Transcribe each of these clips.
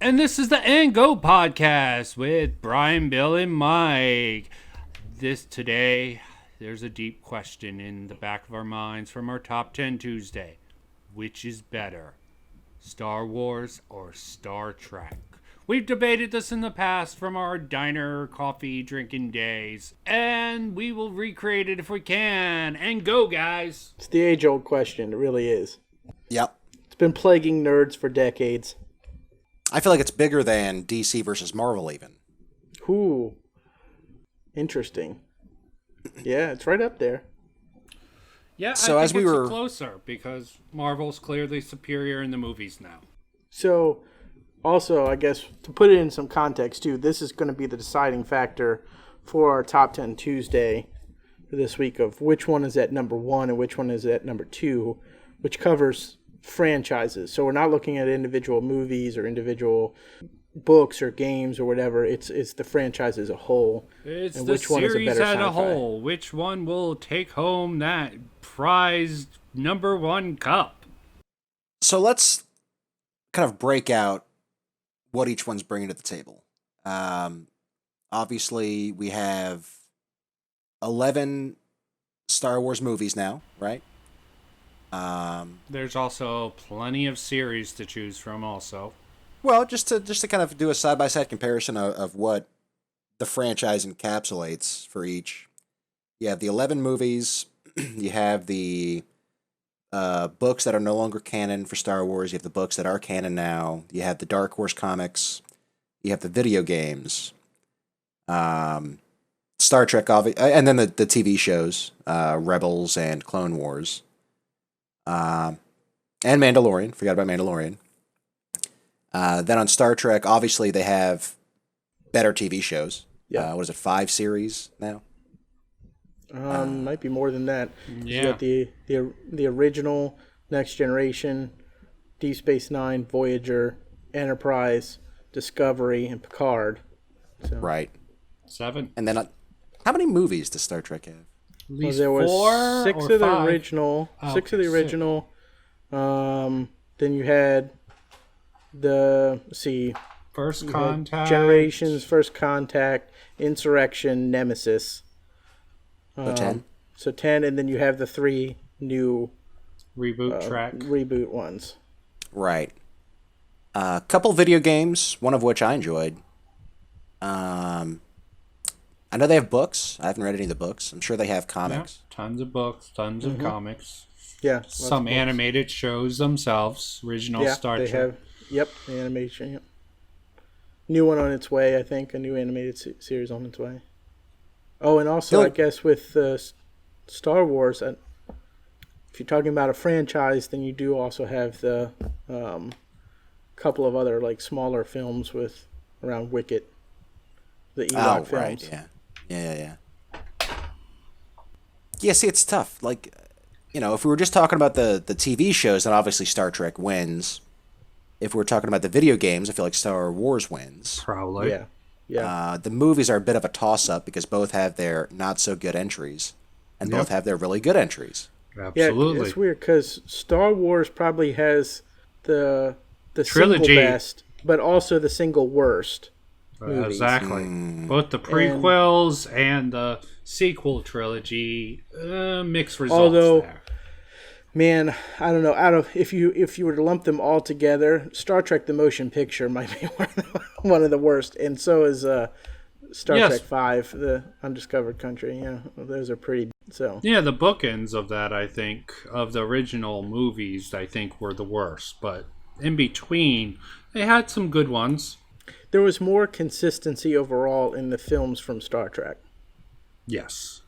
And this is the And Go podcast with Brian, Bill, and Mike. Today, there's a deep question in the back of our minds from our Top 10 Tuesday. Which is better, Star Wars or Star Trek? We've debated this in the past from our diner coffee drinking days, and we will recreate it if we can. And go, guys! It's the age-old question. It really is. Yep. It's been plaguing nerds for decades. I feel like it's bigger than DC versus Marvel even. Ooh. Interesting. Yeah, it's right up there. Yeah, so I as think we it's were closer because Marvel's clearly superior in the movies now. So, also, I guess, to put it in some context, too, this is going to be the deciding factor for our Top 10 Tuesday for this week of which one is at number 1 and which one is at number 2, which covers franchises. So we're not looking at individual movies or individual books or games or whatever. It's the franchise as a whole. It's and the which one is a series better as a sci-fi. whole. Which one will take home that prized number 1 cup? So let's kind of break out what each one's bringing to the table. Obviously, we have 11 Star Wars movies now, right? There's also plenty of series to choose from also. Well, just to kind of do a side-by-side comparison of what the franchise encapsulates for each. You have the 11 movies. You have the books that are no longer canon for Star Wars. You have the books that are canon now. You have the Dark Horse comics. You have the video games. Star Trek, and then the TV shows, Rebels and Clone Wars. And Mandalorian. Forgot about Mandalorian. Then on Star Trek, obviously they have better TV shows. Yeah. What is it, 5 series now? Might be more than that. Yeah. You got the original, Next Generation, Deep Space Nine, Voyager, Enterprise, Discovery, and Picard. So, Right. 7. And then, how many movies does Star Trek have? At least there was 4 6 or of the 5. original. Oh, 6 of okay, the original. Then you had First Contact. Generations, First Contact, Insurrection, Nemesis. So 10? So 10, and then you have the 3 new Reboot track. reboot ones. Right. A couple video games, one of which I enjoyed. I know they have books. I haven't read any of the books. I'm sure they have Yeah, comics. tons of books, tons of comics. Yeah. lots Some of books. animated shows themselves. Original Yeah, Star they Trek. have. Yep, the animation. Yep. New one on its way, I think. A new animated series on its way. Oh, and also, I guess with Star Wars, if you're talking about a franchise, then you do also have the couple of other like smaller films with around Wicket, the Ewok films. Right, yeah. Yeah, see, it's tough. Like, if we were just talking about the TV shows, then obviously Star Trek wins. If we're talking about the video games, I feel like Star Wars wins. Probably. Yeah. The movies are a bit of a toss-up because both have their not-so-good entries, and both have their really good entries. Absolutely. Yeah, it's weird because Star Wars probably has the Trilogy. single best, but also the single worst movies. Exactly. Both the prequels and the sequel trilogy, mixed results Although- there. Man, I don't know. If you were to lump them all together, Star Trek: The Motion Picture might be one of the worst, and so is Star Trek V: The Undiscovered Country. Yeah, those are pretty. So Yeah, the bookends of that, I think, of the original movies, I think were the worst. But in between, they had some good ones. there was more consistency overall in the films from Star Trek, Yes.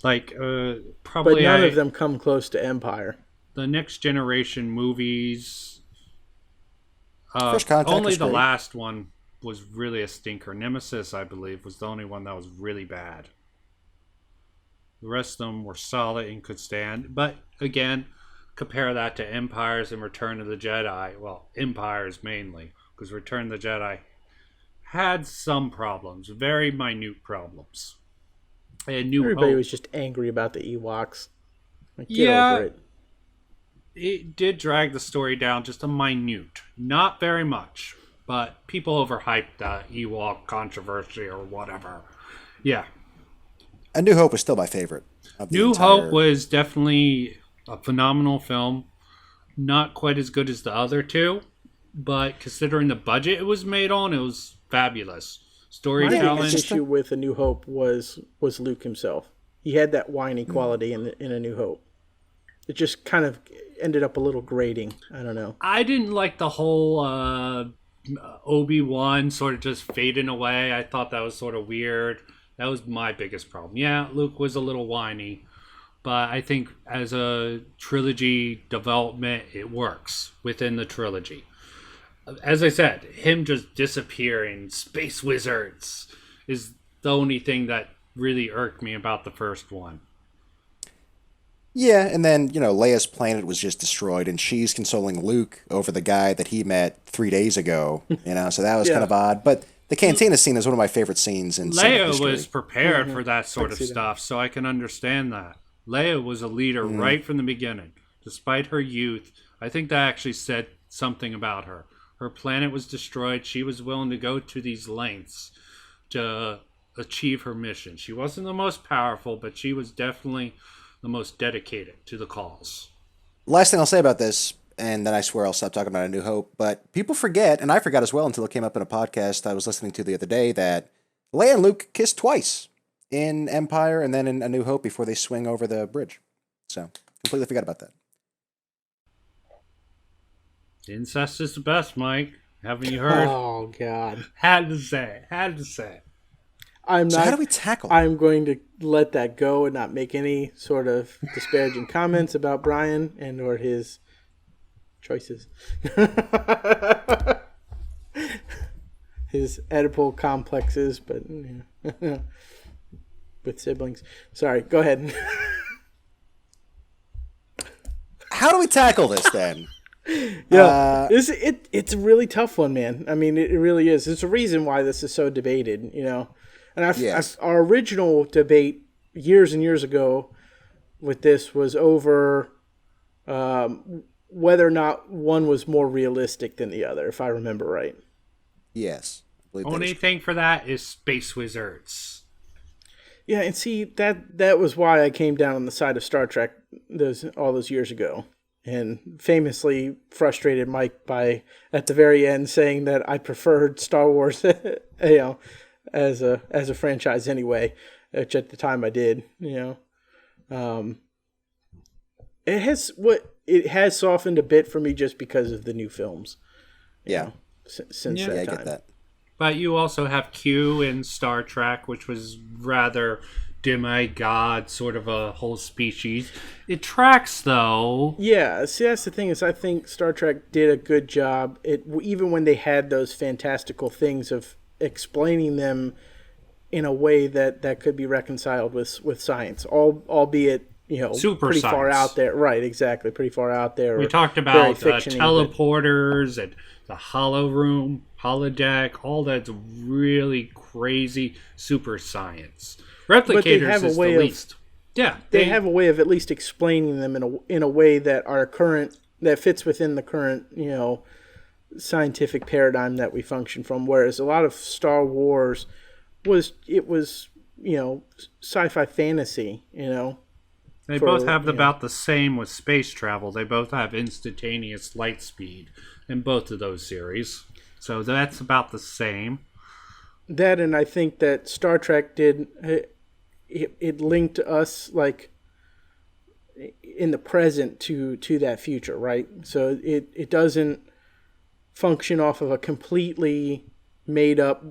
Like, probably but none of them come close to Empire. the Next Generation movies. First Contact only was the great. last one was really a stinker. Nemesis, I believe, was the only one that was really bad. The rest of them were solid and could stand. But again, compare that to Empires and Return of the Jedi. Well, Empires mainly, because Return of the Jedi had some problems, very minute problems. And New Everybody Hope, was just angry about the Ewoks. Like, get Yeah. over it. it did drag the story down just a minute, not very much. but people overhyped the Ewok controversy or whatever. Yeah. A New Hope was still my favorite. Of the New entire... Hope was definitely a phenomenal film. Not quite as good as the other two, but considering the budget it was made on, it was fabulous. My Storytelling. biggest issue with A New Hope was Luke himself. He had that whiny quality in A New Hope. It just kind of ended up a little grating. I don't know. I didn't like the whole Obi-Wan sort of just fading away. I thought that was sort of weird. That was my biggest problem. Yeah, Luke was a little whiny, but I think as a trilogy development, it works within the trilogy. As I said, him just disappearing, space wizards, is the only thing that really irked me about the first one. Yeah, and then, Leia's planet was just destroyed, and she's consoling Luke over the guy that he met 3 days ago, so that was Yeah. kind of odd. But the cantina scene is one of my favorite scenes in cinema Leia history. was prepared for that sort of see that. stuff, so I can understand that. Leia was a leader right from the beginning. Despite her youth, I think that actually said something about her. Her planet was destroyed. She was willing to go to these lengths to achieve her mission. She wasn't the most powerful, but she was definitely the most dedicated to the cause. Last thing I'll say about this, and then I swear I'll stop talking about A New Hope, but people forget, and I forgot as well until it came up in a podcast I was listening to the other day, that Leia and Luke kissed twice in Empire and then in A New Hope before they swing over the bridge. So, completely forgot about that. Incest is the best, Mike. Haven't you heard? Oh God. Had to say. I'm So not. how do we tackle it? I'm going to let that go and not make any sort of disparaging comments about Brian and or his choices. His Oedipal complexes, but with siblings. Sorry, go ahead. How do we tackle this then? Yeah, it's a really tough one, man. I mean, it really is. There's a reason why this is so debated, And Yes. our original debate years and years ago with this was over whether or not one was more realistic than the other, if I remember right. Yes. I believe that Only is- thing for that is Space Wizards. Yeah, and see that was why I came down on the side of Star Trek all those years ago, and famously frustrated Mike by at the very end saying that I preferred Star Wars, as a franchise anyway, which at the time I did. It has softened a bit for me just because of the new films. Yeah. Since Yeah. that Yeah, I time. get that. But you also have Q in Star Trek, which was rather demigod, sort of a whole species. It tracks, though. Yeah, see, that's the thing is I think Star Trek did a good job. Even when they had those fantastical things of explaining them in a way that could be reconciled with science, albeit Super pretty far science. out there. Right, exactly, pretty far out there. We talked very about fictiony, but- teleporters and the hollow room, holodeck, all that's really crazy super science. Replicators have a is way the of- least. Yeah, They have a way of at least explaining them in a way that that fits within the current scientific paradigm that we function from. Whereas a lot of Star Wars was sci-fi fantasy. They for, both have you know. about the same with space travel. They both have instantaneous light speed in both of those series. So that's about the same. That, and I think that Star Trek did it linked us like in the present to that future, right? So it doesn't function off of a completely made up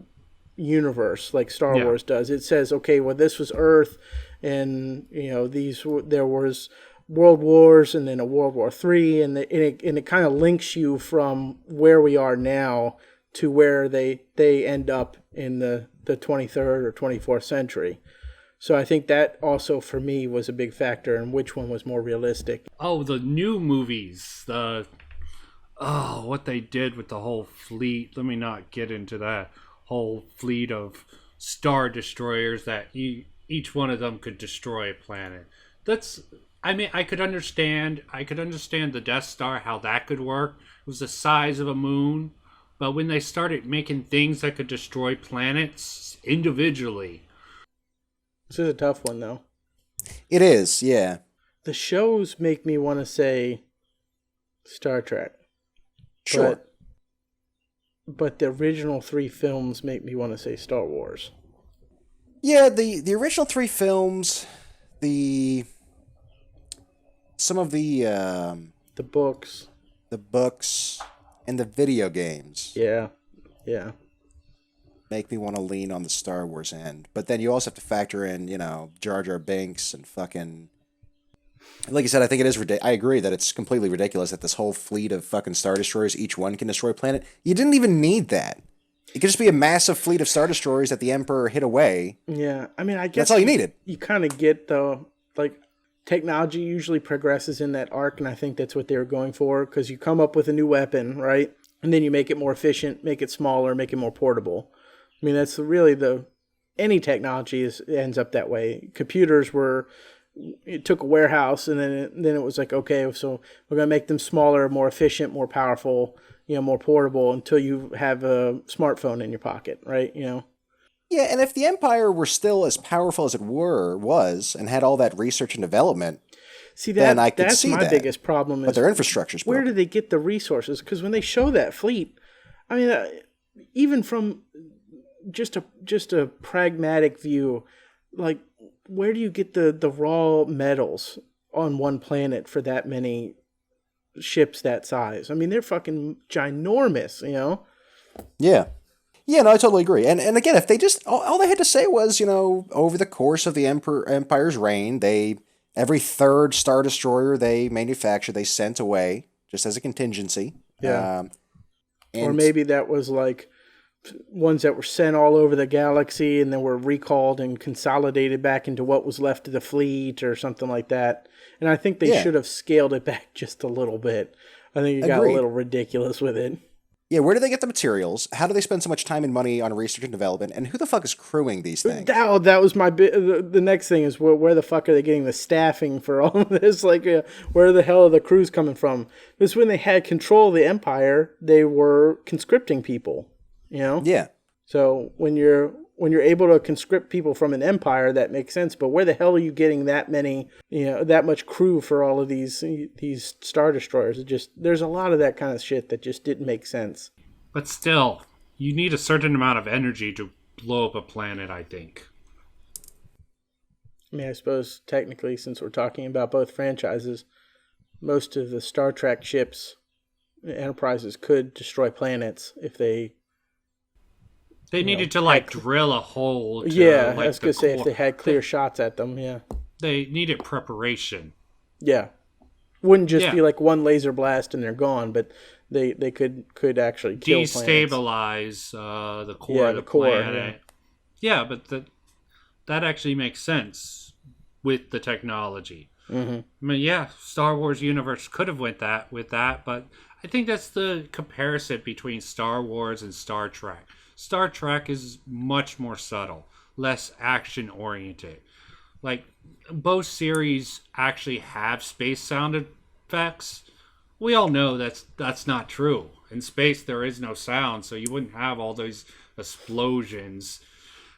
universe like Star Yeah. Wars does. It says, okay, well, this was Earth, and there was World Wars, and then a World War III, and it kind of links you from where we are now to where they end up in the 23rd or 24th century. So I think that also for me was a big factor in which one was more realistic. Oh, the new movies. What they did with the whole fleet. Let me not get into that whole fleet of star destroyers that each one of them could destroy a planet. I could understand the Death Star, how that could work. It was the size of a moon, But when they started making things that could destroy planets individually, This is a tough one, though. It is, yeah. The shows make me want to say Star Trek. Sure. But the original 3 films make me want to say Star Wars. Yeah, the original 3 films, some of the books. the books, and the video games Yeah. make me want to lean on the Star Wars end. But then you also have to factor in, Jar Jar Binks and fucking... Like you said, I think it is ridiculous. I agree that it's completely ridiculous that this whole fleet of fucking Star Destroyers, each one can destroy a planet. You didn't even need that. It could just be a massive fleet of Star Destroyers that the Emperor hid away. Yeah, I mean, I guess That's all you needed. You kind of get, though, like, technology usually progresses in that arc, and I think that's what they were going for, because you come up with a new weapon, right? And then you make it more efficient, make it smaller, make it more portable. I mean, that's really any technology ends up that way. Computers were... It took a warehouse, and then it was like, okay, so we're going to make them smaller, more efficient, more powerful, more portable until you have a smartphone in your pocket, right? Yeah, and if the Empire were still as powerful as it was and had all that research and development, then I could see that's my biggest problem. But their infrastructure's broken. Where do they get the resources? Because when they show that fleet, I mean, even from just a pragmatic view, like, where do you get the raw metals on one planet for that many ships that size? I mean, they're fucking ginormous, Yeah. Yeah, no, I totally agree. And again, if they just, all they had to say was, over the course of the Empire's reign, every third Star Destroyer they manufactured, they sent away, just as a contingency. Yeah. Or maybe that was like ones that were sent all over the galaxy and then were recalled and consolidated back into what was left of the fleet or something like that. And I think they should have scaled it back just a little bit. I think it got a little ridiculous with it. Yeah, where do they get the materials? How do they spend so much time and money on research and development? And who the fuck is crewing these things? That was my the next thing is where the fuck are they getting the staffing for all of this? Like, where the hell are the crews coming from? Because when they had control of the Empire, they were conscripting people. Yeah. So when you're able to conscript people from an empire, that makes sense. But where the hell are you getting that many, that much crew for all of these Star Destroyers? There's a lot of that kind of shit that just didn't make sense. But still, you need a certain amount of energy to blow up a planet, I think. I mean, I suppose technically, since we're talking about both franchises, most of the Star Trek ships, Enterprises, could destroy planets if they... They needed to drill a hole. I was going to say if they had clear shots at them, They needed preparation. Yeah. Wouldn't just be like one laser blast and they're gone, but they could actually kill destabilize the core of the planet. Yeah, but that actually makes sense with the technology. Mm-hmm. I mean, Star Wars universe could have went with that, but I think that's the comparison between Star Wars and Star Trek. Star Trek is much more subtle, less action-oriented. Like, both series actually have space sound effects. We all know that's not true. In space, there is no sound, so you wouldn't have all those explosions.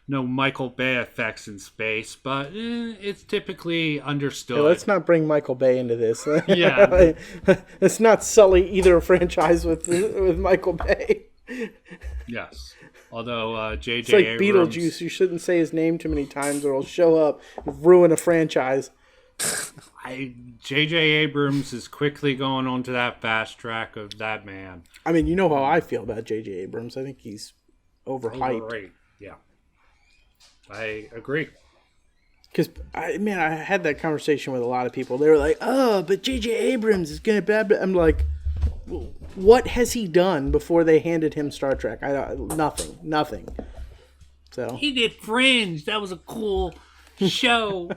No Michael Bay effects in space, but it's typically understood. Yeah, let's not bring Michael Bay into this. Yeah. Let's not sully either franchise with Michael Bay. Yes. Although J.J. It's like Abrams... Beetlejuice. You shouldn't say his name too many times or he'll show up and ruin a franchise. J.J. Abrams is quickly going onto that fast track of that man. I mean, you know how I feel about J.J. Abrams. I think he's overhyped. Yeah. I agree. Because, I had that conversation with a lot of people. They were like, oh, but J.J. Abrams is going to blah, blah. I'm like... What has he done before they handed him Star Trek? Nothing. So he did Fringe. That was a cool show.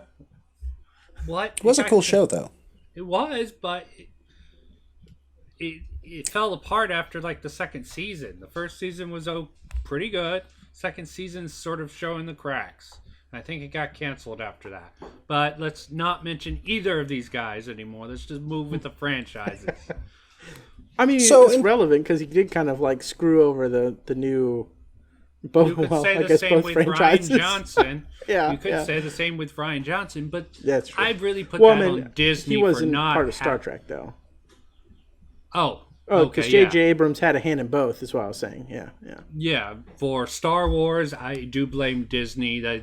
What? It was a cool show, though. It was, but it fell apart after the second season. The first season was pretty good. Second season's sort of showing the cracks. I think it got canceled after that. But let's not mention either of these guys anymore. Let's just move with the franchises. I mean, So it's relevant because he did kind of like screw over the new. Both, You could well, say I the guess same both with franchises. Ryan Johnson. Yeah, You could yeah. say the same with Ryan Johnson, but That's true. I'd really put Well, that I mean, on Disney he for wasn't not part of Star ha- Trek though. Oh, Oh, because okay, J.J. yeah. Abrams had a hand in both. Is what I was saying. Yeah, yeah. Yeah, for Star Wars, I do blame Disney that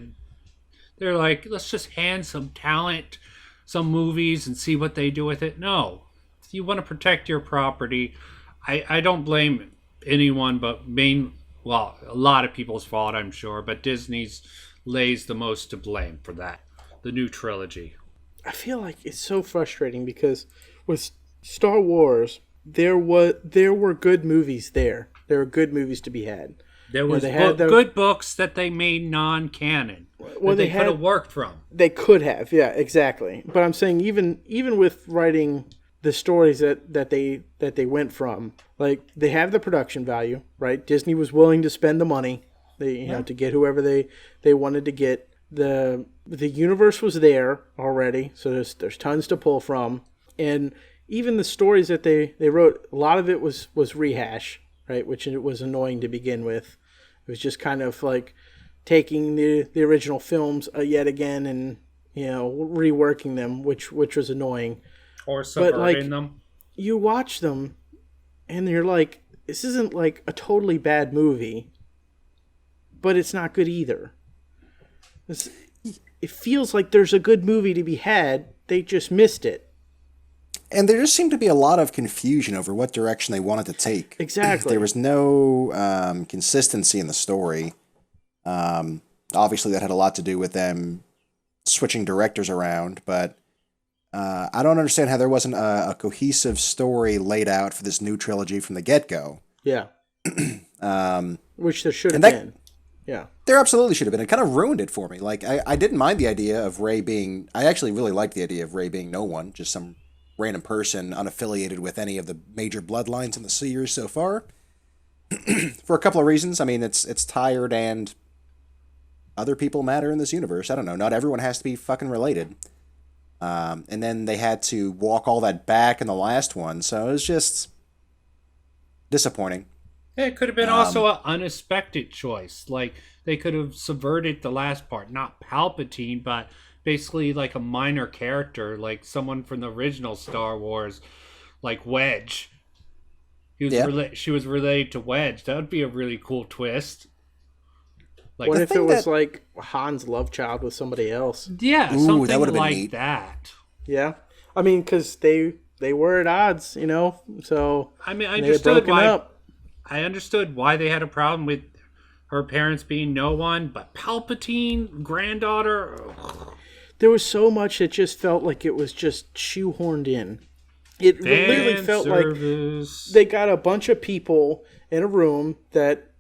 they're like, let's just hand some talent, some movies, and see what they do with it. No, if you want to protect your property, I don't blame anyone, but well, a lot of people's fault, I'm sure, but Disney's lays the most to blame for that. The new trilogy. I feel like it's so frustrating because with Star Wars, there were good movies there. There were good movies to be had. There was they had good books that they made non-canon. Well, that they could had have worked from. They could have, yeah, exactly. But I'm saying even with writing the stories that they went from, like they have the production value, right? Disney was willing to spend the money, to get whoever they wanted to get. The universe was there already, so there's tons to pull from, and even the stories that they wrote, a lot of it was rehash, right? Which it was annoying to begin with. It was just kind of like taking the original films yet again and reworking them, which was annoying. Or subverting them. You watch them, and you're like, this isn't like a totally bad movie, but it's not good either. It feels like there's a good movie to be had. They just missed it. And there just seemed to be a lot of confusion over what direction they wanted to take. Exactly. There was no consistency in the story. Obviously, that had a lot to do with them switching directors around, but I don't understand how there wasn't a cohesive story laid out for this new trilogy from the get-go. Yeah. Which there should have that- been. Yeah. There absolutely should have been. It kind of ruined it for me. Like, I didn't mind the idea of Rey being... I actually really liked the idea of Rey being no one, just some random person unaffiliated with any of the major bloodlines in the series so far. For a couple of reasons. I mean, it's tired and other people matter in this universe. I don't know. Not everyone has to be fucking related. And then they had to walk all that back in the last one, so it was just disappointing. It could have been also an unexpected choice. Like, they could have subverted the last part. Not Palpatine, but basically like a minor character, like someone from the original Star Wars, like Wedge. She was related to Wedge. That would be a really cool twist. Like, what if it was like Han's love child with somebody else? Yeah, Ooh, something that would have been like neat. that. Yeah. I mean, because they were at odds, so I mean, I they had broken up. I understood why they had a problem with her parents being no one, but Palpatine, granddaughter. Ugh. There was so much that just felt like it was just shoehorned in. It literally felt like they got a bunch of people in a room that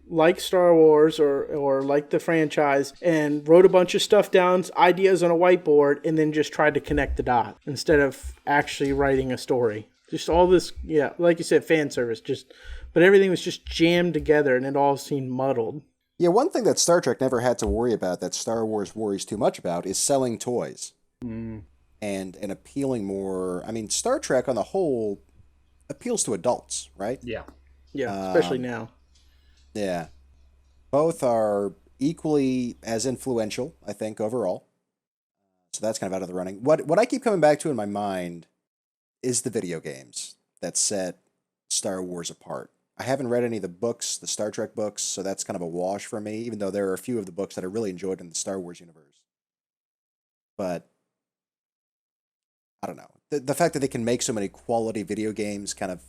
like Star Wars or like the franchise and wrote a bunch of stuff down, ideas on a whiteboard, and then just tried to connect the dots instead of actually writing a story. Just all this, yeah, like you said, fan service, but everything was just jammed together and it all seemed muddled. Yeah, one thing that Star Trek never had to worry about that Star Wars worries too much about is selling toys. And appealing more... I mean, Star Trek on the whole appeals to adults, right? Yeah. Yeah, especially now. Yeah. Both are equally as influential, I think, overall. So that's kind of out of the running. What I keep coming back to in my mind is the video games that set Star Wars apart. I haven't read any of the books, the Star Trek books, so that's kind of a wash for me, even though there are a few of the books that I really enjoyed in the Star Wars universe. But I don't know. The fact that they can make so many quality video games kind of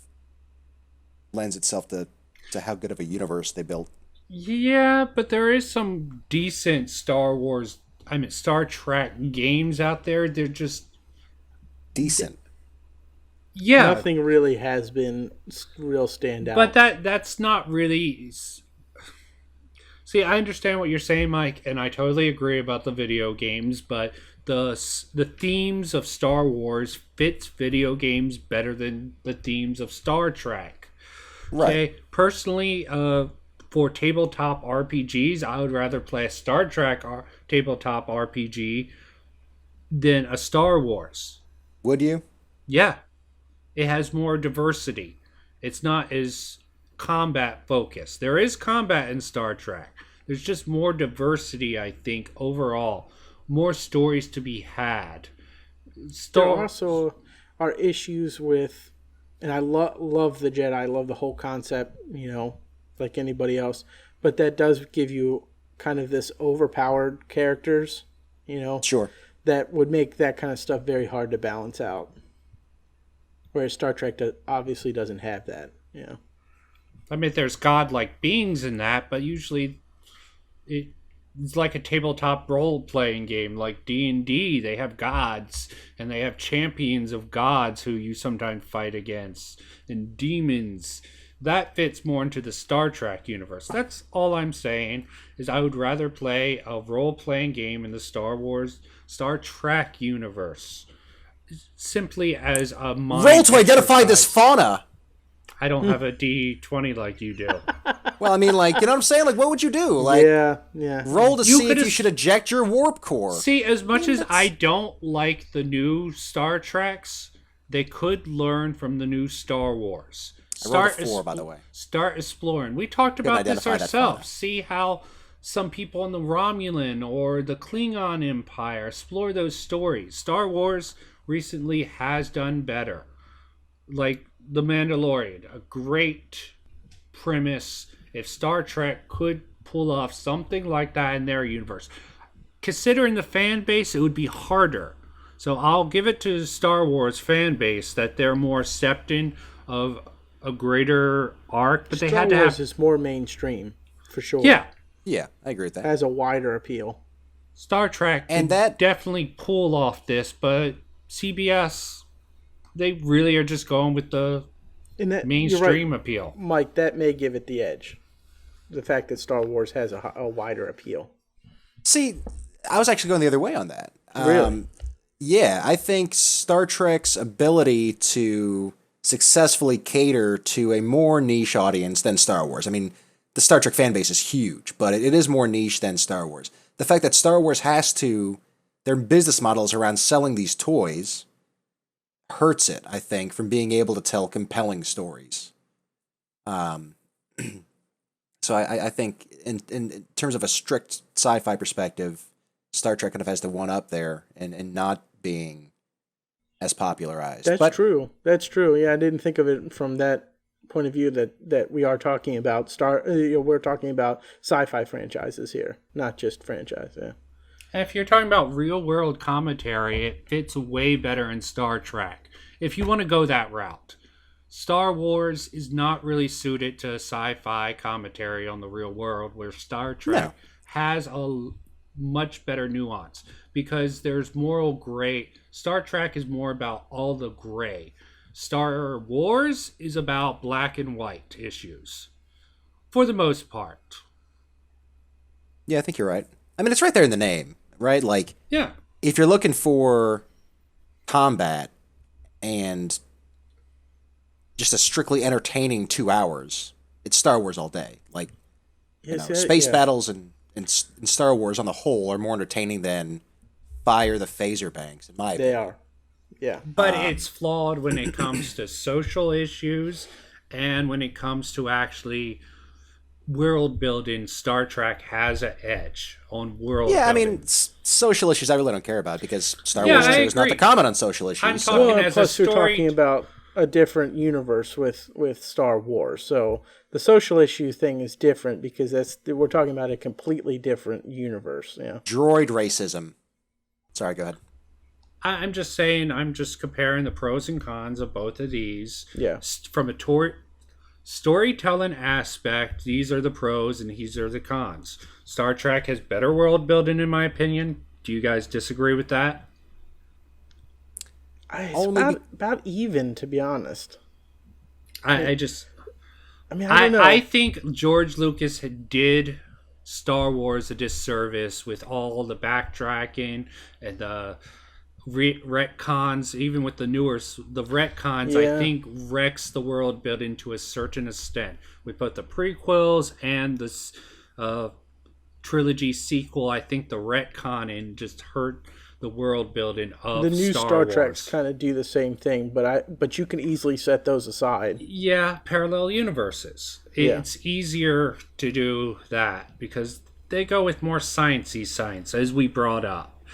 lends itself to how good of a universe they built. Yeah, but there is some decent Star Trek games out there. They're just decent. Yeah. Nothing really has been real standout. But that's not really... See, I understand what you're saying, Mike, and I totally agree about the video games, but the themes of Star Wars fits video games better than the themes of Star Trek. Right. Okay? Personally, for tabletop RPGs, I would rather play a Star Trek tabletop RPG than a Star Wars. Would you? Yeah. It has more diversity. It's not as combat focused. There is combat in Star Trek. There's just more diversity, I think, overall. More stories to be had. There also are issues with, and I love the Jedi, I love the whole concept, like anybody else, but that does give you kind of this overpowered characters, Sure. that would make that kind of stuff very hard to balance out. Whereas Star Trek obviously doesn't have that, I mean, there's godlike beings in that, but usually it's like a tabletop role-playing game like D&D. They have gods, and they have champions of gods who you sometimes fight against, and demons. That fits more into the Star Trek universe. That's all I'm saying, is I would rather play a role-playing game in the Star Trek universe, simply as a mind Roll to identify exercise. this fauna. I don't have a D20 like you do. Well, I mean, like, you know what I'm saying? Like, what would you do? Like, yeah. roll to You see if could've- you should eject your warp core. See, as much as I don't like the new Star Treks, they could learn from the new Star Wars. I rolled a 4, by the way. Start exploring. We talked about this identify that fauna. ourselves. See how some people in the Romulan or the Klingon Empire explore those stories. Star Wars recently has done better. Like The Mandalorian, a great premise. If Star Trek could pull off something like that in their universe, considering the fan base, it would be harder. So I'll give it to the Star Wars fan base that they're more accepting of a greater arc, but they Star had to Wars have. is more mainstream, for sure. Yeah, Yeah, I agree with that. Has a wider appeal. Star Trek And could that- definitely pull off this, but CBS, they really are just going with the And that, you're mainstream right, appeal. Mike, that may give it the edge. The fact that Star Wars has a wider appeal. See, I was actually going the other way on that. Really? Yeah, I think Star Trek's ability to successfully cater to a more niche audience than Star Wars. I mean, the Star Trek fan base is huge, but it is more niche than Star Wars. The fact that Star Wars their business models around selling these toys hurts it, I think, from being able to tell compelling stories. So I think in terms of a strict sci-fi perspective, Star Trek kind of has the one up there and not being as popularized. That's true. That's true. Yeah, I didn't think of it from that point of view that we are talking about we're talking about sci-fi franchises here, not just franchise. Yeah. And if you're talking about real world commentary, it fits way better in Star Trek. If you want to go that route, Star Wars is not really suited to sci-fi commentary on the real world, where Star Trek has a much better nuance because there's moral gray. Star Trek is more about all the gray. Star Wars is about black and white issues, for the most part. Yeah, I think you're right. I mean, it's right there in the name, right? Like, Yeah. if you're looking for combat and just a strictly entertaining 2 hours, it's Star Wars all day. Like, space battles and Star Wars on the whole are more entertaining than Fire the Phaser Banks, in my opinion. They are. Yeah. But it's flawed when it comes to social issues and when it comes to actually world building. Star Trek has an edge on world Yeah, I building. mean, social issues I really don't care about because Star Yeah, Wars I chose not to agree. comment on social issues. I'm so- talking Well, as plus a you're story. talking about a different universe with Star Wars. So the social issue thing is different because we're talking about a completely different universe. Yeah. Droid racism. Sorry, go ahead. I'm just saying, I'm just comparing the pros and cons of both of these. Yeah. From a storytelling aspect, these are the pros and these are the cons. Star Trek has better world building, in my opinion. Do you guys disagree with that? It's Only about even, to be honest. I I mean, I I, don't know. I think George Lucas did Star Wars a disservice with all the backtracking and the retcons. Even with the retcons, Yeah. I think wrecks the world building to a certain extent. With both the prequels and this trilogy sequel, I think the retconning just hurt the world building of The new Star Star Wars. Treks kind of do the same thing, but you can easily set those aside. Yeah, parallel universes. Yeah. It's easier to do that because they go with more sciencey science, as we brought up.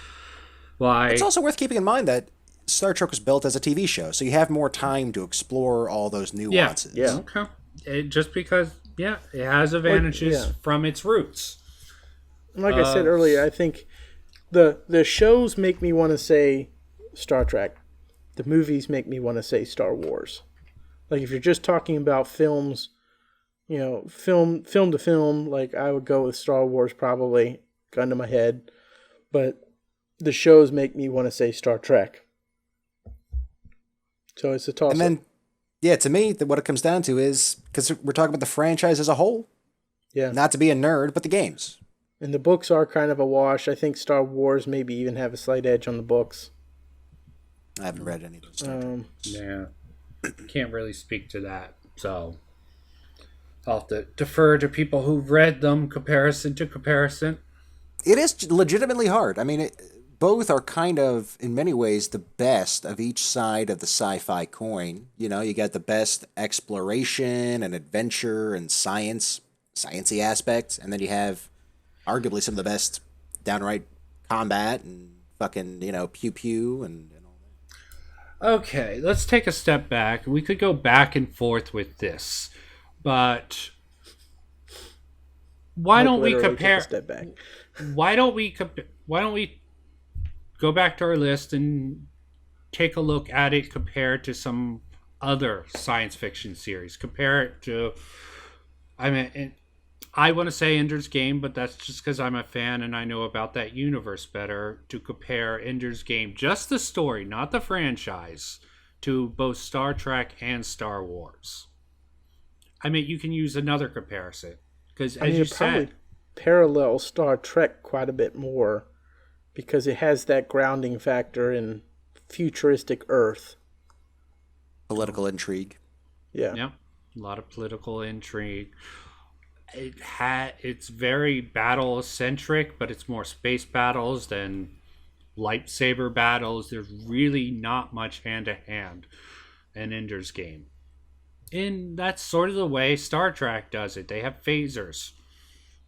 Why? It's also worth keeping in mind that Star Trek was built as a TV show, so you have more time to explore all those nuances. Yeah. Okay. Just because, it has advantages from its roots. Like I said earlier, I think the shows make me want to say Star Trek. The movies make me want to say Star Wars. Like if you're just talking about films, film to film, like I would go with Star Wars probably, gun to my head. But the shows make me want to say Star Trek. So it's a toss-up. And then, to me, what it comes down to is, because we're talking about the franchise as a whole, not to be a nerd, but the games. And the books are kind of a wash. I think Star Wars maybe even have a slight edge on the books. I haven't read any of those. Star Trek. Yeah. Can't really speak to that. So I'll have to defer to people who've read them comparison to comparison. It is legitimately hard. I mean, both are kind of, in many ways, the best of each side of the sci-fi coin. You got the best exploration and adventure and sciencey aspects, and then you have arguably some of the best downright combat and fucking, pew-pew and all that. Okay, let's take a step back. We could go back and forth with this, but why don't we compare? Take a step back. Why don't we go back to our list and take a look at it compared to some other science fiction series? Compare it to, I want to say Ender's Game, but that's just because I'm a fan and I know about that universe better. To compare Ender's Game, just the story, not the franchise, to both Star Trek and Star Wars. You can use another comparison because, as you said, parallel Star Trek quite a bit more because it has that grounding factor in futuristic Earth. Political intrigue. Yeah. Yeah, a lot of political intrigue. It's very battle centric, but it's more space battles than lightsaber battles. There's really not much hand to hand in Ender's Game. And that's sort of the way Star Trek does it. They have phasers.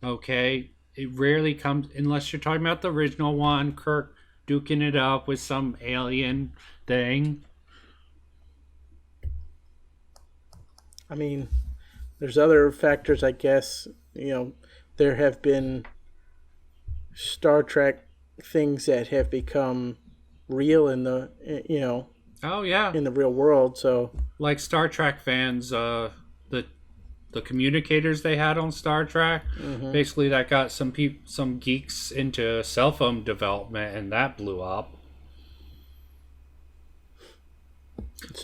Okay? It rarely comes, unless you're talking about the original one, Kirk duking it up with some alien thing. There's other factors, I guess. There have been Star Trek things that have become real in the, Oh, yeah. in the real world. So, Like Star Trek fans, the communicators they had on Star Trek, basically that got some geeks into cell phone development, and that blew up.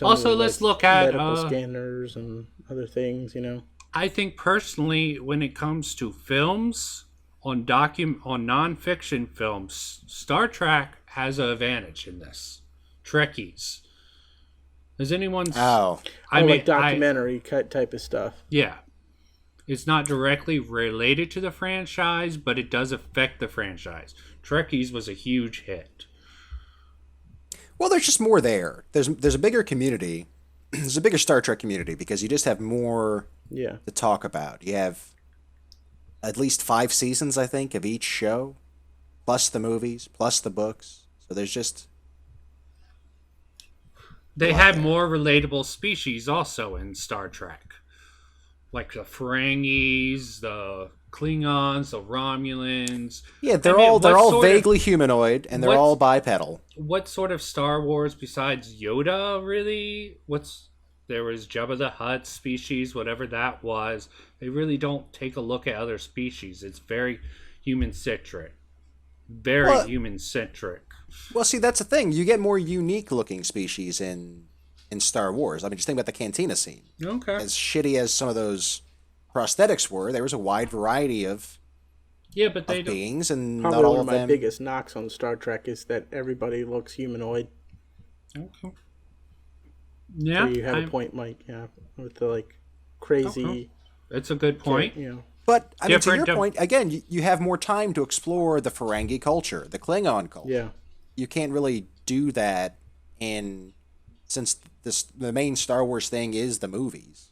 Also, let's look at medical scanners and other things. I think personally, when it comes to films, on non-fiction films, Star Trek has an advantage in this. Trekkies. Has anyone? Like documentary type of stuff. Yeah. It's not directly related to the franchise, but it does affect the franchise. Trekkies was a huge hit. Well, there's just more there. There's a bigger community. There's a bigger Star Trek community because you just have more to talk about. You have at least 5 seasons, I think, of each show, plus the movies, plus the books. So there's just... They had more relatable species also in Star Trek. Like the Ferengis, the Klingons, the Romulans. Yeah, they're all vaguely humanoid, and they're all bipedal. What sort of Star Wars besides Yoda, really? There was Jabba the Hutt species, whatever that was. They really don't take a look at other species. It's very human-centric. Human-centric. Well, see, that's the thing. You get more unique-looking species in Star Wars. Just think about the cantina scene. Okay. As shitty as some of those prosthetics were, there was a wide variety of beings, and probably not all one of of my them. biggest knocks on Star Trek is that everybody looks humanoid. Okay. Yeah, you have a point, Mike. Yeah, with the crazy. Okay. It's a good point. But to your point, again, you have more time to explore the Ferengi culture, the Klingon culture. Yeah. you can't really do that since the main Star Wars thing is the movies.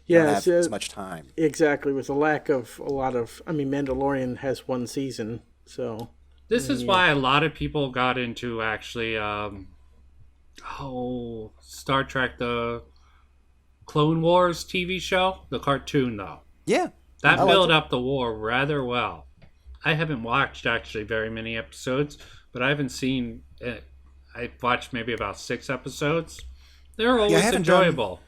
You don't Yeah, have as much time. exactly. With the lack of a lot of, I mean, Mandalorian has one season, so This is yeah. why a lot of people got into actually, Star Trek, the Clone Wars TV show, the cartoon, though. Yeah. That I liked built it. up the war rather well. I haven't watched actually very many episodes, but I haven't seen it. I've watched maybe about 6 episodes. They're always haven't done- enjoyable.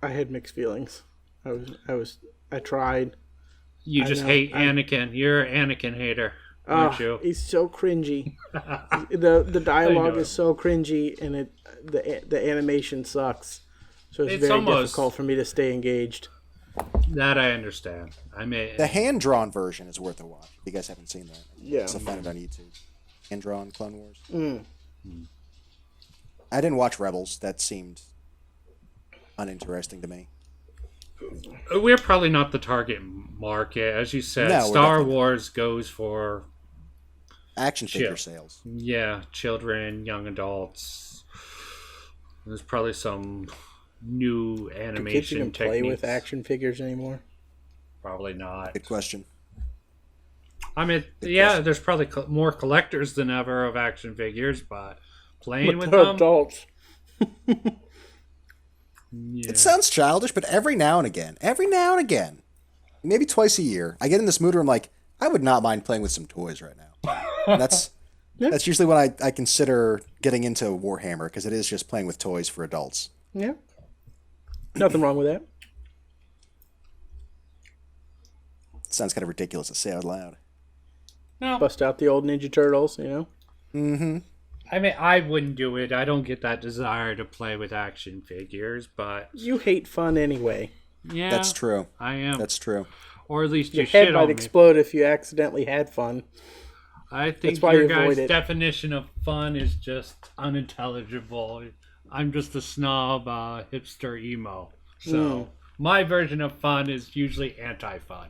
I had mixed feelings. I tried. You I just know, hate Anakin. You're an Anakin hater, aren't you? He's so cringy. the dialogue is so cringy, and the animation sucks. So it's very almost- difficult for me to stay engaged. That I understand. I mean, The hand-drawn version is worth a watch. If you guys haven't seen that, Yeah. so find it on YouTube. Hand-drawn Clone Wars. Mm. I didn't watch Rebels. That seemed uninteresting to me. we're probably not the target market, as you said. No, we're Star definitely not. Wars goes for Action figure Chill. sales. children, young adults. There's probably some new Do kids animation even play techniques. with action figures anymore? Probably not. Good question. I mean, Good yeah, question. there's probably more collectors than ever of action figures, but playing But with they're them, adults. yeah. It sounds childish, but every now and again, maybe twice a year, I get in this mood where I'm like, I would not mind playing with some toys right now. And that's usually when I consider getting into Warhammer, because it is just playing with toys for adults. Yeah. Nothing wrong with that. Sounds kind of ridiculous to say out loud. No, Bust out the old Ninja Turtles, you know? Mm-hmm. I mean, I wouldn't do it. I don't get that desire to play with action figures, but You hate fun anyway. yeah, That's true. I am. That's true. Or at least Your you head shit might on me. explode if you accidentally had fun. I think why your you avoid guys' it. definition of fun is just unintelligible. I'm just a snob, hipster emo. So my version of fun is usually anti-fun.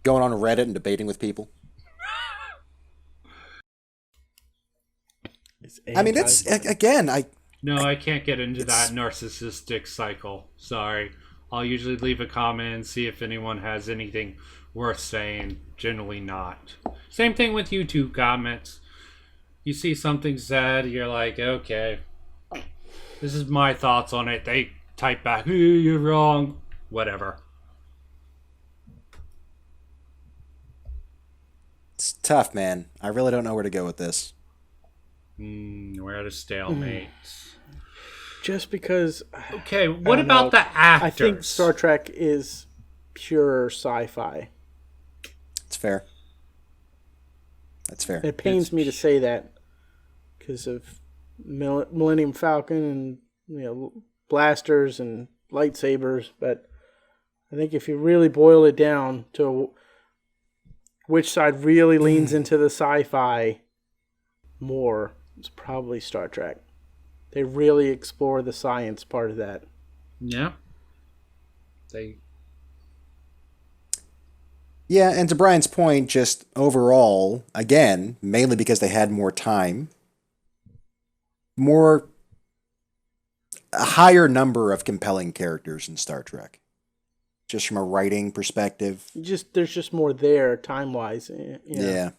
Going on Reddit and debating with people. I mean, it's again. No, I can't get into that narcissistic cycle. Sorry. I'll usually leave a comment and see if anyone has anything worth saying. Generally not. Same thing with YouTube comments. You see something said, you're like, okay, this is my thoughts on it. They type back, hey, you're wrong. Whatever. It's tough, man. I really don't know where to go with this. We're at a stalemate. Just because Okay, what don't about know. the actors? I think Star Trek is pure sci-fi. It's fair. That's fair. It pains me to say that because of Millennium Falcon and blasters and lightsabers, but I think if you really boil it down to which side really leans into the sci-fi more, it's probably Star Trek. They really explore the science part of that. Yeah. Yeah, and to Brian's point, just overall, again, mainly because they had more time, a higher number of compelling characters in Star Trek. Just from a writing perspective. There's just more there time-wise. Yeah.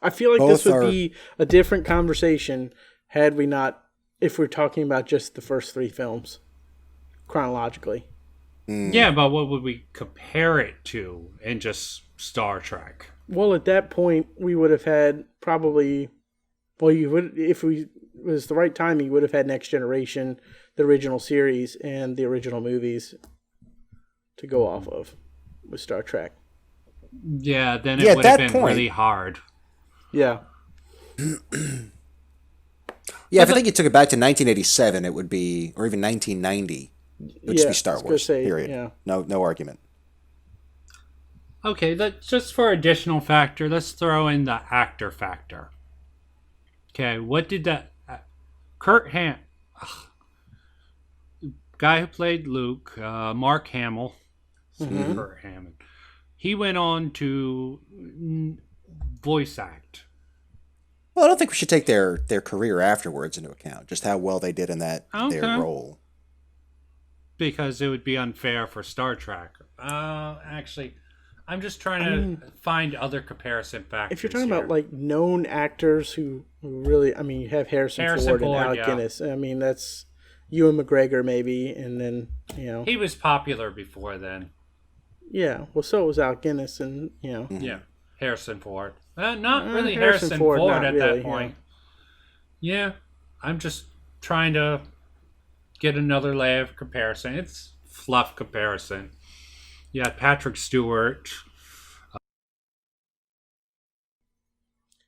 I feel like Both this would are- be a different conversation if we're talking about just the first 3 films chronologically. Yeah, but what would we compare it to in just Star Trek? Well, at that point, we would have had probably, if it was the right timing, you would have had Next Generation, the original series, and the original movies to go off of with Star Trek. Yeah, then Yeah, it at would have that been point- really hard. Yeah. Yeah, if I think you took it back to 1987, it would be, or even 1990, it would just Yeah, be Star I was gonna Wars, say, period. yeah. No argument. Okay, just for additional factor, let's throw in the actor factor. Okay, what did that guy who played Luke, Mark Hamill, Kurt Hammond, he went on to voice act. Well, I don't think we should take their career afterwards into account. Just how well they did in their Okay. role. Because it would be unfair for Star Trek. Actually, I'm just trying to find other comparison factors. If you're talking here. about like known actors who really, I mean, you have Harrison Ford and Alec yeah. Guinness. I mean, that's Ewan McGregor maybe, and then He was popular before then. yeah. Well, so was Alec Guinness, and Yeah, Harrison Ford. Not really Harrison Harrison Ford, Ford not at really, that point. Yeah, I'm just trying to get another layer of comparison. It's fluff comparison. Yeah, Patrick Stewart.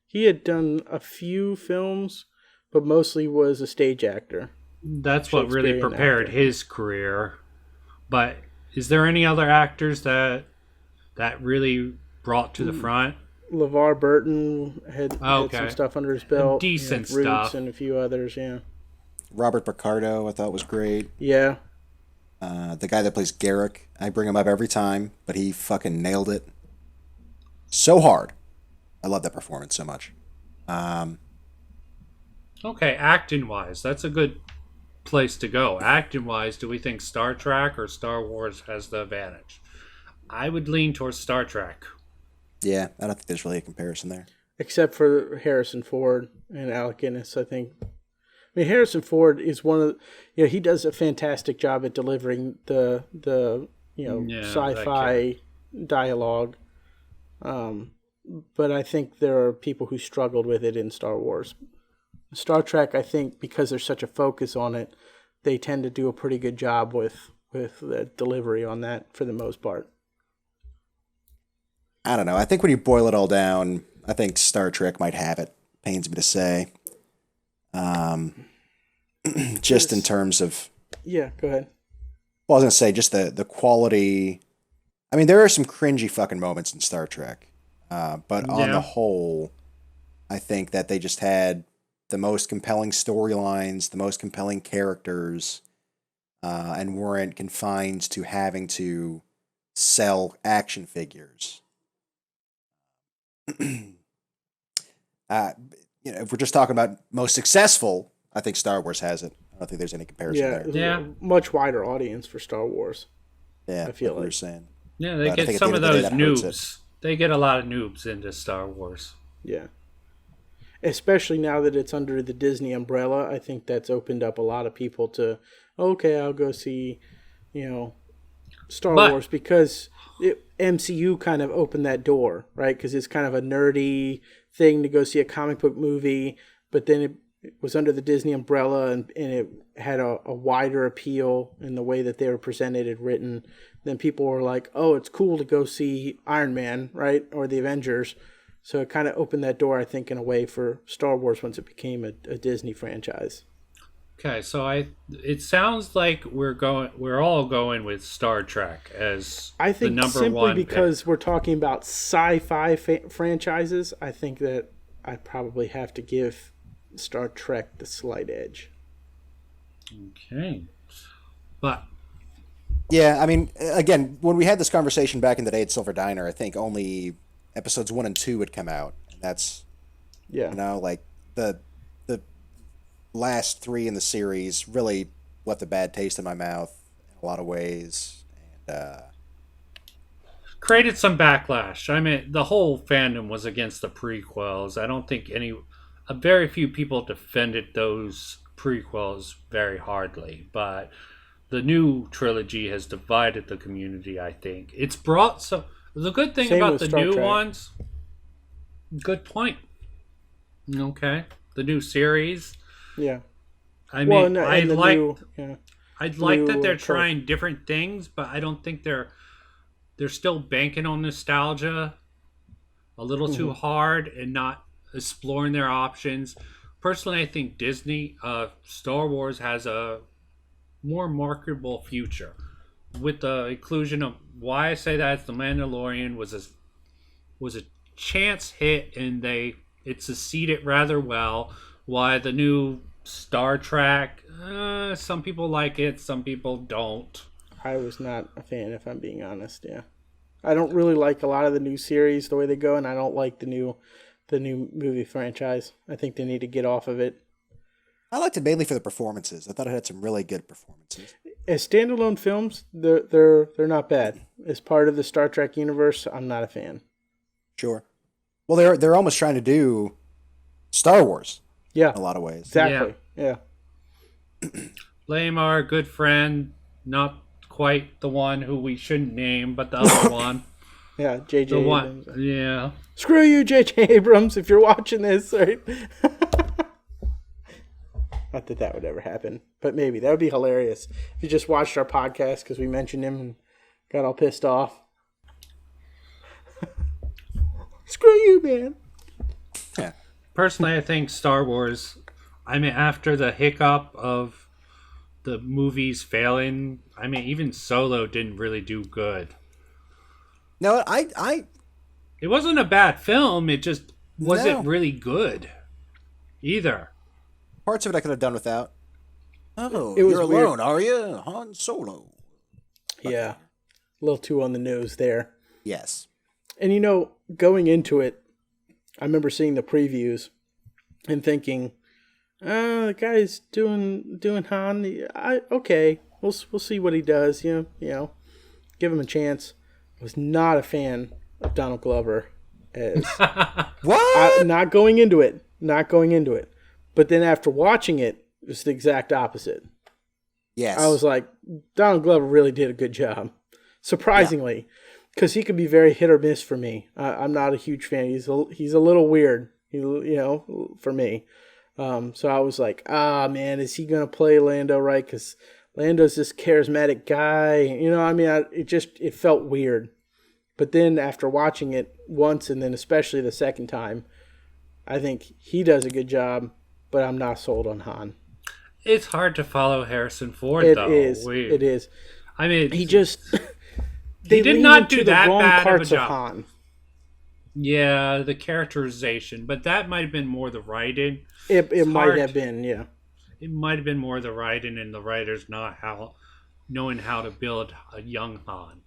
he had done a few films, but mostly was a stage actor. That's what really Shakespearean prepared actor. his career. But is there any other actors that really brought to the front? LeVar Burton had Okay. some stuff under his belt. Decent Roots stuff. and a few others. Yeah. Robert Picardo, I thought was great. Yeah. The guy that plays Garrick, I bring him up every time, but he fucking nailed it so hard. I love that performance so much. Okay, acting wise, that's a good place to go. Acting wise, do we think Star Trek or Star Wars has the advantage? I would lean towards Star Trek. Yeah, I don't think there's really a comparison there. Except for Harrison Ford and Alec Guinness, I think. I mean, Harrison Ford is one of he does a fantastic job at delivering the Yeah, sci-fi dialogue. But I think there are people who struggled with it in Star Wars. Star Trek, I think, because there's such a focus on it, they tend to do a pretty good job with the delivery on that for the most part. I don't know. I think when you boil it all down, I think Star Trek might have it. Pains me to say. Just in terms of, Yeah, go ahead. well, I was gonna say just the quality. I mean, there are some cringy fucking moments in Star Trek, but on Yeah. the whole, I think that they just had the most compelling storylines, the most compelling characters, and weren't confined to having to sell action figures. If we're just talking about most successful, I think Star Wars has it. I don't think there's any comparison Yeah, there. there's Yeah. a much wider audience for Star Wars. Yeah, I feel we were like. saying. Yeah, they But I get think at some the of end of the those day, that hurts noobs. They get a lot of noobs into Star Wars. Yeah. Especially now that it's under the Disney umbrella, I think that's opened up a lot of people to, okay, I'll go see, Star But- Wars because MCU kind of opened that door, right? Because it's kind of a nerdy thing to go see a comic book movie, but then it was under the Disney umbrella and it had a wider appeal in the way that they were presented and written. Then people were like, oh, it's cool to go see Iron Man, right? Or the Avengers. So it kind of opened that door, I think, in a way for Star Wars once it became a Disney franchise. Okay, so it sounds like we're all going with Star Trek as I think the number simply one pick. because we're talking about sci-fi franchises, I think that I probably have to give Star Trek the slight edge. Okay, but Yeah, I mean, again, when we had this conversation back in the day at Silver Diner, I think only episodes 1 and 2 would come out. And that's, Yeah. like the last 3 in the series really left a bad taste in my mouth in a lot of ways. And created some backlash. I mean, the whole fandom was against the prequels. I don't think very few people defended those prequels very hardly, but the new trilogy has divided the community, I think. It's brought some. The good thing Same about with the Star new Trek. ones. Good point. Okay, the new series. Yeah. I mean, and I the like. new, yeah. I'd like that new they're Kirk. trying different things, but I don't think they're still banking on nostalgia a little too hard and not exploring their options. Personally, I think Star Wars has a more marketable future with the inclusion of why I say that is The Mandalorian was a chance hit and it succeeded rather well. Why the new Star Trek, some people like it, some people don't. I was not a fan, if I'm being honest. Yeah. I don't really like a lot of the new series the way they go, and I don't like the new movie franchise. I think they need to get off of it. I liked it mainly for the performances. I thought it had some really good performances. As standalone films, they're not bad. As part of the Star Trek universe, I'm not a fan. Sure. Well, they're almost trying to do Star Wars. Yeah, In a lot of ways. exactly. Yeah. Lamar, good friend, not quite the one who we shouldn't name, but the other one. Yeah, J.J. The one, Abrams. yeah. Screw you, J.J. Abrams, if you're watching this, right? Not that that would ever happen, but maybe. That would be hilarious if you just watched our podcast because we mentioned him and got all pissed off. Screw you, man. Yeah. Personally, I think Star Wars, I mean, after the hiccup of the movies failing, I mean, even Solo didn't really do good. No, It wasn't a bad film, it just wasn't No. really good either. parts of it I could have done without. Oh, It was you're weird. alone, are you? Han Solo. Yeah. A little too on the nose there. Yes. And going into it, I remember seeing the previews and thinking, the guy's doing Han. Okay, we'll see what he does. Give him a chance. I was not a fan of Donald Glover as What? not going into it. But then after watching it, it was the exact opposite. Yes. I was like, Donald Glover really did a good job. Surprisingly, because he could be very hit or miss for me. I'm not a huge fan. He's a little weird, for me. So I was like, man, is he gonna play Lando right? Because Lando's this charismatic guy. It felt weird. But then after watching it once and then especially the second time, I think he does a good job. But I'm not sold on Han. It's hard to follow Harrison Ford, It though. is. I mean, He just He did lean not into do the that wrong bad of a parts job. Han. Yeah, the characterization, but that might have been more the writing. It might hard. have been, yeah. It might have been more the writing and the writers not knowing how to build a young Han.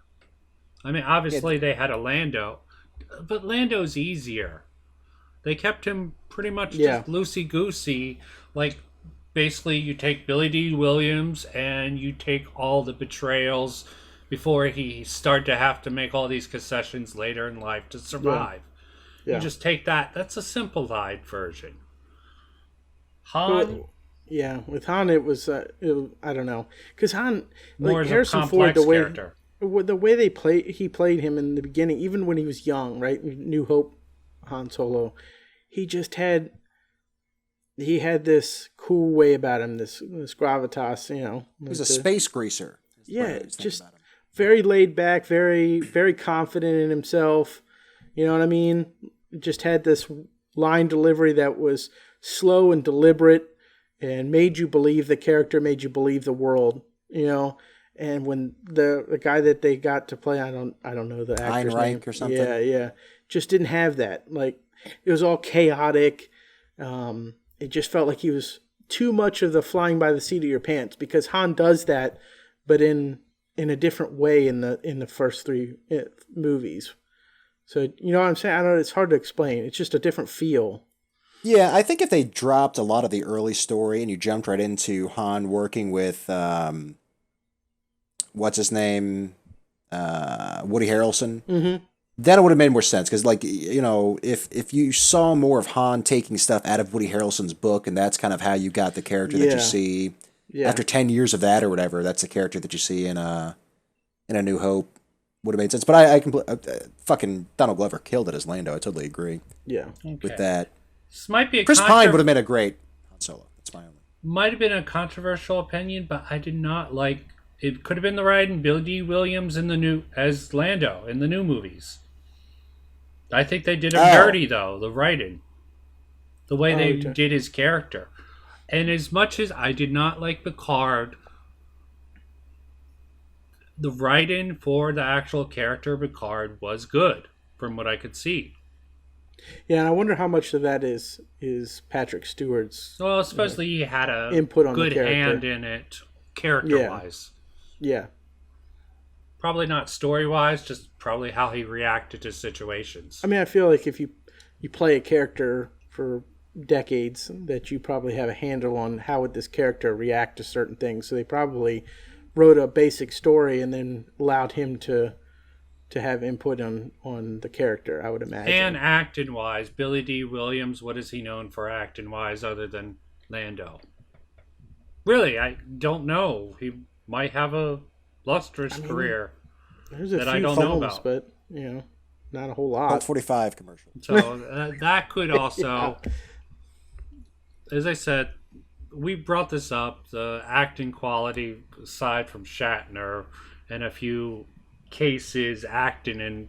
I mean, obviously they had a Lando, but Lando's easier. They kept him pretty much just loosey-goosey. Like, basically you take Billy D. Williams and you take all the betrayals before he started to have to make all these concessions later in life to survive. Yeah. You just take that. That's a simplified version. Han, With Han, it was I don't know, because Han, more like as a Harrison Ford, complex character. the way he played him in the beginning, even when he was young, right? New Hope, Han Solo, he had this cool way about him, this gravitas, He was a space greaser. Yeah, just very laid back, very, very confident in himself. You know what I mean? Just had this line delivery that was slow and deliberate and made you believe the character, made you believe the world, And when the guy that they got to play, I don't know the actor's name. Heinreich or something? Yeah. Just didn't have that. Like, it was all chaotic. It just felt like he was too much of the flying by the seat of your pants, because Han does that, but in a different way in the first three movies. So, you know what I'm saying? I don't know, it's hard to explain. It's just a different feel. Yeah, I think if they dropped a lot of the early story and you jumped right into Han working with, what's his name? Woody Harrelson. Mm-hmm. Then it would have made more sense, because, if you saw more of Han taking stuff out of Woody Harrelson's book, and that's kind of how you got the character that you see after 10 years of that or whatever, that's the character that you see in A New Hope, would have made sense. But I fucking Donald Glover killed it as Lando. I totally agree with that. This might be a Chris Pine would have made a great Han Solo. That's my only. Might have been a controversial opinion, but I did not like. It could have been the writing. Billy D. Williams as Lando in the new movies. I think they did him dirty, though, the writing. The way they did his character. And as much as I did not like Picard, the writing for the actual character Picard was good, from what I could see. Yeah, and I wonder how much of that is Patrick Stewart's Well, especially he had a input on the good character. hand in it, character-wise. Yeah. Probably not story wise, just probably how he reacted to situations. I mean, I feel like if you play a character for decades, that you probably have a handle on how would this character react to certain things. So they probably wrote a basic story and then allowed him to have input on the character, I would imagine. And acting wise, Billy D. Williams, what is he known for acting wise other than Lando? Really, I don't know. He might have a lustrous career There's a that few I don't films, know about. but not a whole Colt lot. 45 commercial. So that could also, as I said, we brought this up. The acting quality, aside from Shatner, and a few cases, acting in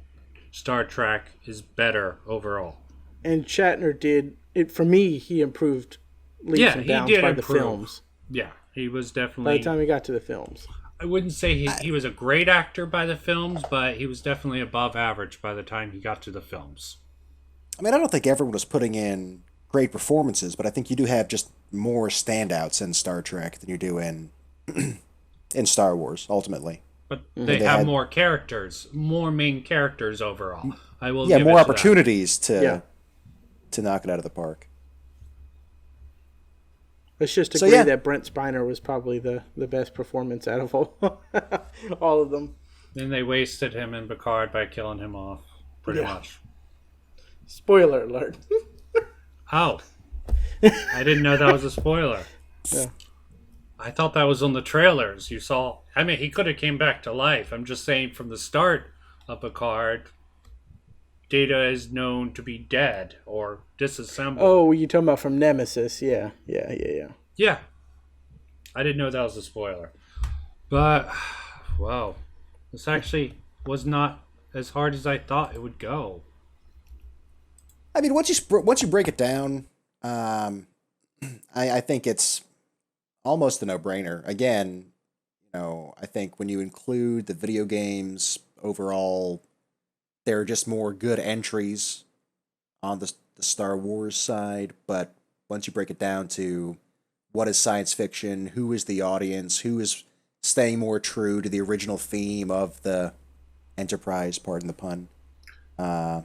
Star Trek is better overall. And Shatner did it for me. He improved leaps and he bounds did by improve. the films. Yeah, he was By definitely. the time he got to the films, I wouldn't say he was a great actor by the films, but he was definitely above average by the time he got to the films. I mean, I don't think everyone was putting in great performances, but I think you do have just more standouts in Star Trek than you do in in Star Wars, ultimately. But they They have had- more characters, more main characters overall. I will Yeah, give more it to that. opportunities to Yeah. knock it out of the park. let's just So, agree yeah. that Brent Spiner was probably the best performance out of all of them. And they wasted him in Picard by killing him off, pretty Yeah. much. Spoiler alert. Oh. I didn't know that was a spoiler. Yeah. I thought that was on the trailers. You saw... I mean, he could have came back to life. I'm just saying from the start of Picard, Data is known to be dead or disassembled. Oh, you talking about from Nemesis? Yeah. Yeah. I didn't know that was a spoiler. But, wow. This actually was not as hard as I thought it would go. I mean, once you break it down, I think it's almost a no-brainer. Again, I think when you include the video games overall, there are just more good entries on the Star Wars side. But once you break it down to what is science fiction, who is the audience, who is staying more true to the original theme of the Enterprise, pardon the pun.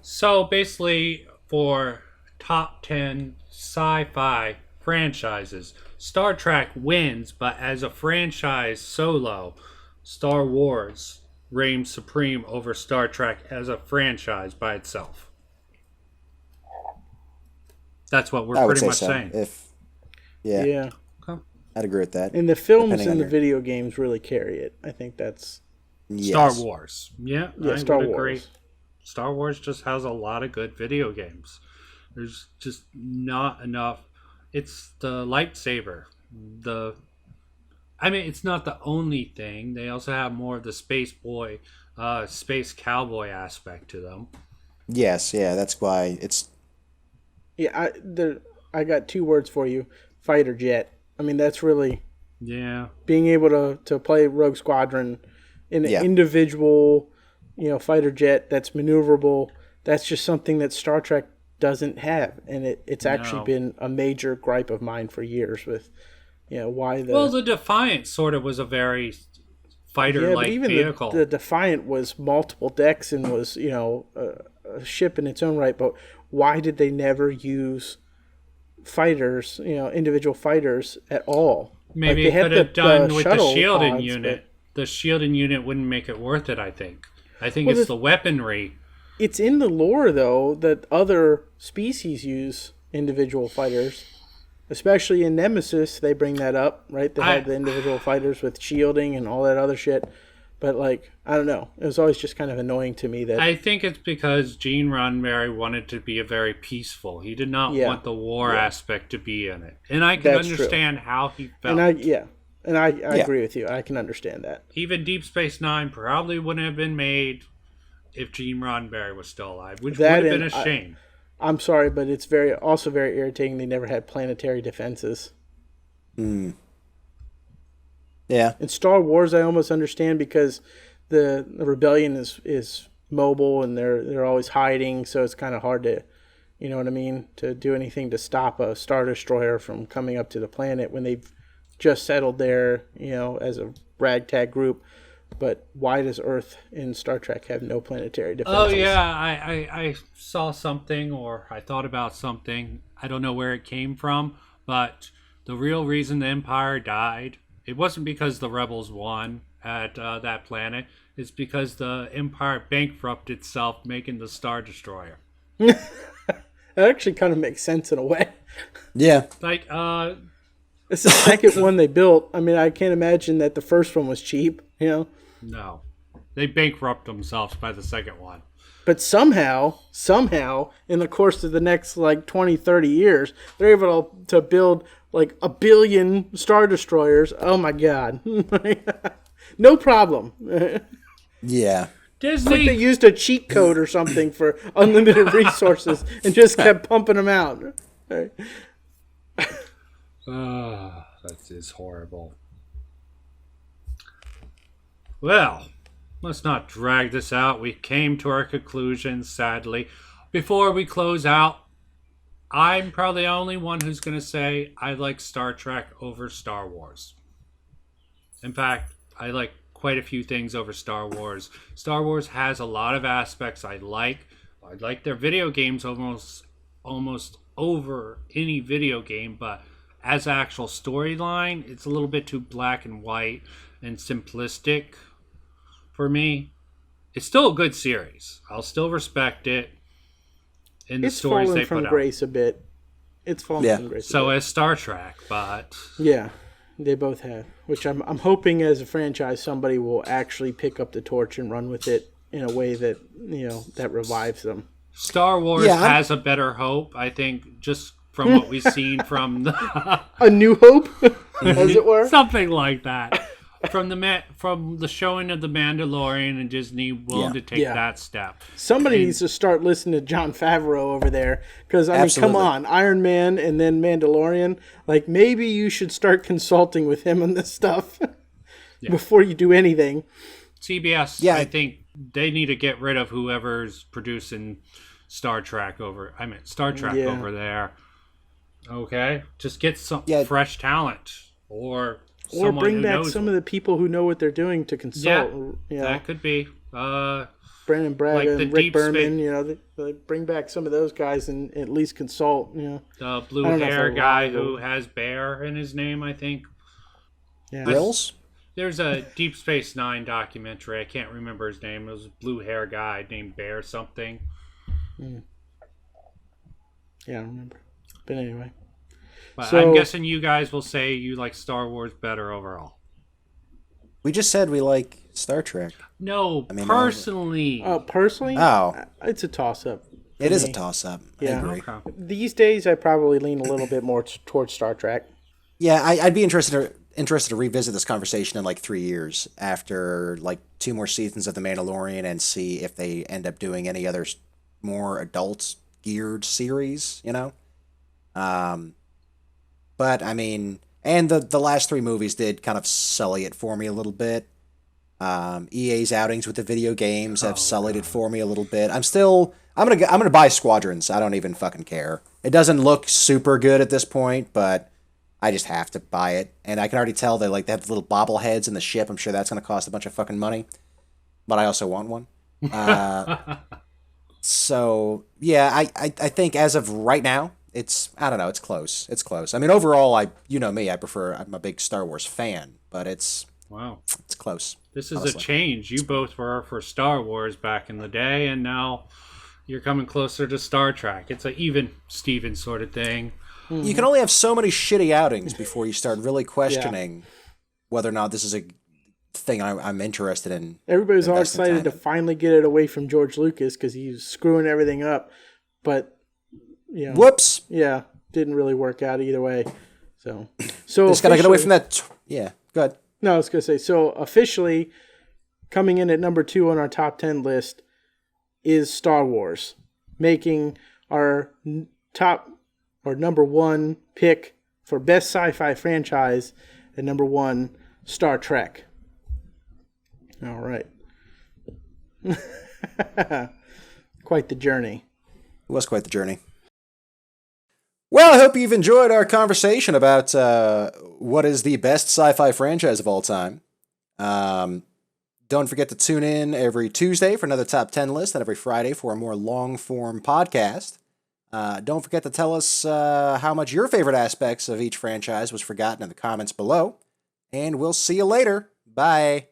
So basically, for top 10 sci-fi franchises, Star Trek wins, but as a franchise solo, Star Wars reigns supreme over Star Trek as a franchise by itself. That's what I we're would pretty say much so. saying. Yeah. Okay. I'd agree with that. And the films Depending on and the your- video games really carry it. I think that's Star Yes. Wars. Yeah, yeah. I Star would Wars. agree. Star Wars just has a lot of good video games. There's just not enough. It's the lightsaber. I mean, it's not the only thing. They also have more of the space cowboy aspect to them. Yes, yeah, that's why it's Yeah, I got two words for you: fighter jet. I mean, that's really Yeah. being able to play Rogue Squadron in an Yeah. individual, fighter jet that's maneuverable. That's just something that Star Trek doesn't have, and it's actually No. been a major gripe of mine for years. With why the Well, the Defiant sort of was a very fighter-like but even vehicle. the Defiant was multiple decks and was a ship in its own right. But why did they never use fighters, individual fighters at all? Maybe Like, they it had could have done with the shuttle shielding pods, unit. The shielding unit wouldn't make it worth it, I think. I think Well, it's the weaponry. It's in the lore, though, that other species use individual fighters. Especially in Nemesis, they bring that up, right? They have the individual fighters with shielding and all that other shit. But, I don't know. It was always just kind of annoying to me that... I think it's because Gene Roddenberry wanted to be a very peaceful. He did not Yeah. want the war aspect to be in it. And I can That's true. understand how he felt. And I agree with you. I can understand that. Even Deep Space Nine probably wouldn't have been made if Gene Roddenberry was still alive, which That would have been a and shame. I'm sorry, but it's also very irritating they never had planetary defenses. yeah. In Star Wars, I almost understand because the rebellion is mobile and they're always hiding, so it's kind of hard to, you know what I mean, to do anything to stop a Star Destroyer from coming up to the planet when they've just settled there, as a ragtag group. but why does Earth in Star Trek have no planetary Oh defenses? yeah, I saw something, or I thought about something. I don't know where it came from, but the real reason the Empire died, it wasn't because the rebels won at that planet. It's because the Empire bankrupted itself, making the Star Destroyer. That actually kind of makes sense in a way. Yeah. Like, It's the second one they built. I mean, I can't imagine that the first one was cheap, no, they bankrupt themselves by the second one. But somehow, in the course of the next like 20, 30 years, they're able to build like 1 billion Star Destroyers. Oh my God. No problem. Yeah. Disney. Like they used a cheat code or something for unlimited resources and just kept pumping them out. Right. That is horrible. Well, let's not drag this out. We came to our conclusion, sadly. Before we close out, I'm probably the only one who's going to say I like Star Trek over Star Wars. In fact, I like quite a few things over Star Wars. Star Wars has a lot of aspects I like. I like their video games almost over any video game, but as an actual storyline, it's a little bit too black and white and simplistic for me. It's still a good series. I'll still respect it in the It's stories fallen they from put out. grace a bit. It's fallen Yeah. from grace. So a bit. as Star Trek, but Yeah, they both have. Which I'm hoping as a franchise somebody will actually pick up the torch and run with it in a way that that revives them. Star Wars Yeah, I'm- has a better hope, I think, just from what we've seen from the A New Hope, as it were. something like that. From the showing of the Mandalorian and Disney willing to take Yeah. that step. Somebody needs to start listening to Jon Favreau over there, because I mean, Absolutely. come on, Iron Man and then Mandalorian. Like maybe you should start consulting with him on this stuff before you do anything. CBS, Yeah. I think they need to get rid of whoever's producing Star Trek over Yeah. over there. Okay? Just get some Yeah. fresh talent or Or someone bring who back knows some of the people who know what they're doing to consult. that could be. Brandon Braga like the and Rick deep Berman. They bring back some of those guys and at least consult. The blue I don't know if hair they're guy wrong, who has Bear in his name, I think. Yeah. Grills? There's a Deep Space Nine documentary. I can't remember his name. It was a blue hair guy named Bear something. Yeah, I don't remember. But anyway. But So- I'm guessing you guys will say you like Star Wars better overall. We just said we like Star Trek. No, mean, personally. Personally, Oh. it's a toss-up. It is a me. toss-up. Yeah. I agree. Okay. These days, I probably lean a little bit more towards Star Trek. Yeah, I'd be interested to revisit this conversation in like 3 years after like 2 more seasons of The Mandalorian and see if they end up doing any other more adult geared series, But I mean, and the last 3 movies did kind of sully it for me a little bit. EA's outings with the video games have sullied it for me a little bit. I'm gonna buy Squadrons. I don't even fucking care. It doesn't look super good at this point, but I just have to buy it. And I can already tell they have the little bobbleheads in the ship. I'm sure that's gonna cost a bunch of fucking money. But I also want one. So yeah, I think as of right now, I don't know, it's close. It's close. I mean, overall, me, I'm a big Star Wars fan, but it's Wow. close. This is honestly. a change. You both were for Star Wars back in the day, and now you're coming closer to Star Trek. It's a even Steven sort of thing. You can only have so many shitty outings before you start really questioning whether or not this is a thing I'm interested in. Everybody's all investing excited time to in. finally get it away from George Lucas because he was screwing everything up. But, Whoops! yeah, didn't really work out either way. So Just gotta get away officially- from that. Yeah, go ahead. No, I was going to say, so officially coming in at number 2 on our top 10 list is Star Wars, making our number 1 pick for best sci-fi franchise and number 1 Star Trek. All right. Quite the journey. It was quite the journey. Well, I hope you've enjoyed our conversation about what is the best sci-fi franchise of all time. Don't forget to tune in every Tuesday for another top 10 list and every Friday for a more long-form podcast. Don't forget to tell us how much your favorite aspects of each franchise was forgotten in the comments below. And we'll see you later. Bye.